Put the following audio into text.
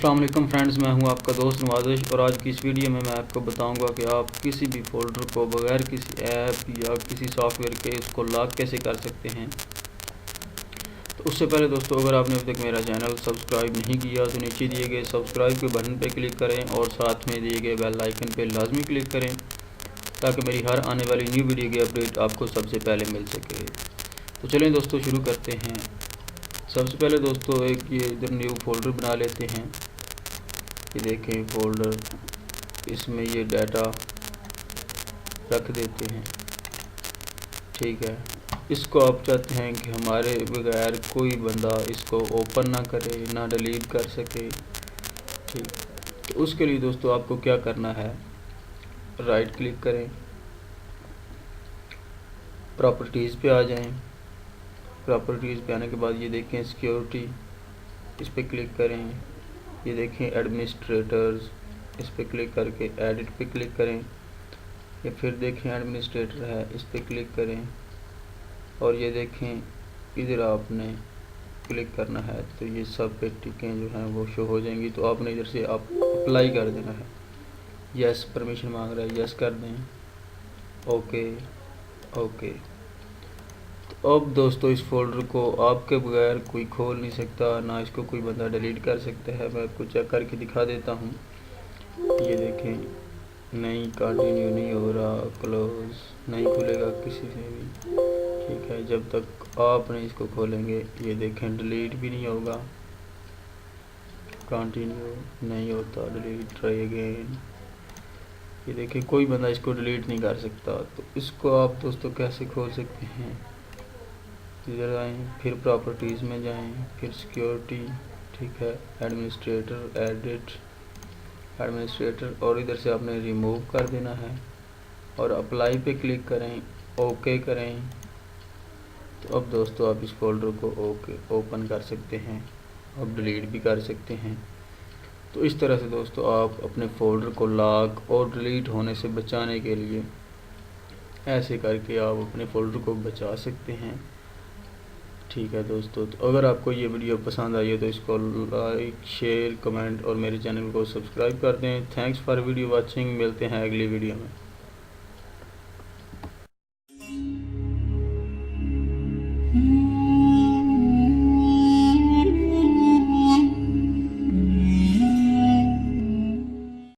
अस्सलाम वालेकुम फ्रेंड्स, मैं हूं आपका दोस्त नवाज़िश और आज की इस वीडियो में मैं आपको बताऊंगा कि आप किसी भी फ़ोल्डर को बगैर किसी ऐप या किसी सॉफ्टवेयर के उसको लॉक कैसे कर सकते हैं। तो उससे पहले दोस्तों, अगर आपने अभी तक मेरा चैनल सब्सक्राइब नहीं किया तो नीचे दिए गए सब्सक्राइब के बटन पर क्लिक करें और साथ में दिए गए बेल आइकन पर लाजमी क्लिक करें ताकि मेरी हर आने वाली न्यू वीडियो की अपडेट आपको सबसे पहले मिल सके। तो चलें दोस्तों, शुरू करते हैं। सबसे पहले दोस्तों एक ये इधर न्यू फ़ोल्डर बना लेते हैं। ये देखें फ़ोल्डर, इसमें ये डाटा रख देते हैं। ठीक है, इसको आप चाहते हैं कि हमारे बगैर कोई बंदा इसको ओपन ना करे, ना डिलीट कर सके। ठीक, तो उसके लिए दोस्तों आपको क्या करना है, राइट क्लिक करें, प्रॉपर्टीज़ पे आ जाएं। प्रॉपर्टीज़ पे आने के बाद ये देखें सिक्योरिटी, इस पर क्लिक करें। ये देखें एडमिनिस्ट्रेटर्स, इस पर क्लिक करके एडिट पे क्लिक करें। या फिर देखें एडमिनिस्ट्रेटर है, इस पर क्लिक करें और ये देखें इधर आपने क्लिक करना है तो ये सब पे टिकें जो हैं वो शो हो जाएंगी। तो आपने इधर से आप अप्लाई कर देना है। यस परमिशन मांग रहा है, यस कर दें, ओके ओके। तो अब दोस्तों इस फोल्डर को आपके बगैर कोई खोल नहीं सकता, ना इसको कोई बंदा डिलीट कर सकता है। मैं आपको चेक करके दिखा देता हूँ। ये देखें, नहीं कंटिन्यू नहीं हो रहा, क्लोज नहीं खुलेगा किसी से भी। ठीक है, जब तक आपने इसको खोलेंगे ये देखें डिलीट भी नहीं होगा, कंटिन्यू नहीं होता, डिलीट ट्राई अगेन। ये देखें कोई बंदा इसको डिलीट नहीं कर सकता। तो इसको आप दोस्तों कैसे खोल सकते हैं, इधर आएँ, फिर प्रॉपर्टीज़ में जाएं, फिर सिक्योरिटी, ठीक है, एडमिनिस्ट्रेटर, एडिट एडमिनिस्ट्रेटर और इधर से आपने रिमूव कर देना है और अप्लाई पे क्लिक करें, ओके करें। तो अब दोस्तों आप इस फोल्डर को ओपन कर सकते हैं, अब डिलीट भी कर सकते हैं। तो इस तरह से दोस्तों आप अपने फ़ोल्डर को लॉक और डिलीट होने से बचाने के लिए ऐसे करके आप अपने फ़ोल्डर को बचा सकते हैं। ठीक है दोस्तों, तो अगर आपको ये वीडियो पसंद आई है तो इसको लाइक, शेयर, कमेंट और मेरे चैनल को सब्सक्राइब कर दें। Thanks for video watching. मिलते हैं अगली वीडियो में।